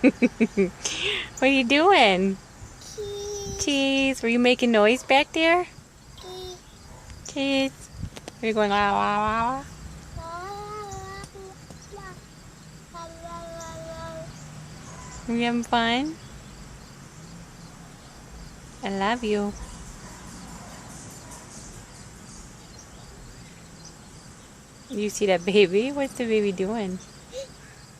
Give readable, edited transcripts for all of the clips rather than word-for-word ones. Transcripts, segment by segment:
What are you doing? Cheese. Were you making noise back there? Cheese. Are you going wah wah wah wah? Are you having fun? I love you. You see that baby? What's the baby doing?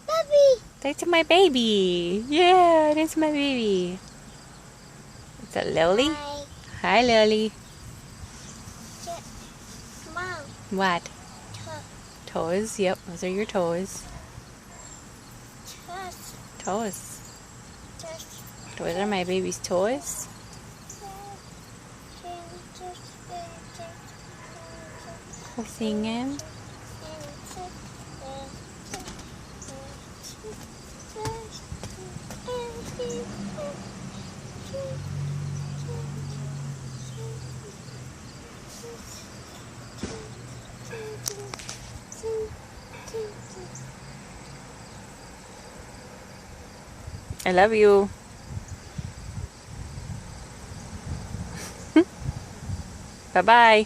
Baby. That's my baby. Yeah, that's my baby. Is that Lily? Hi. Hi, Lily. Mom. What? Toe. Toes. Yep, those are your toes. Toes. Toes. Toes. Those are my baby's toes. We're singing. I love you. Bye-bye.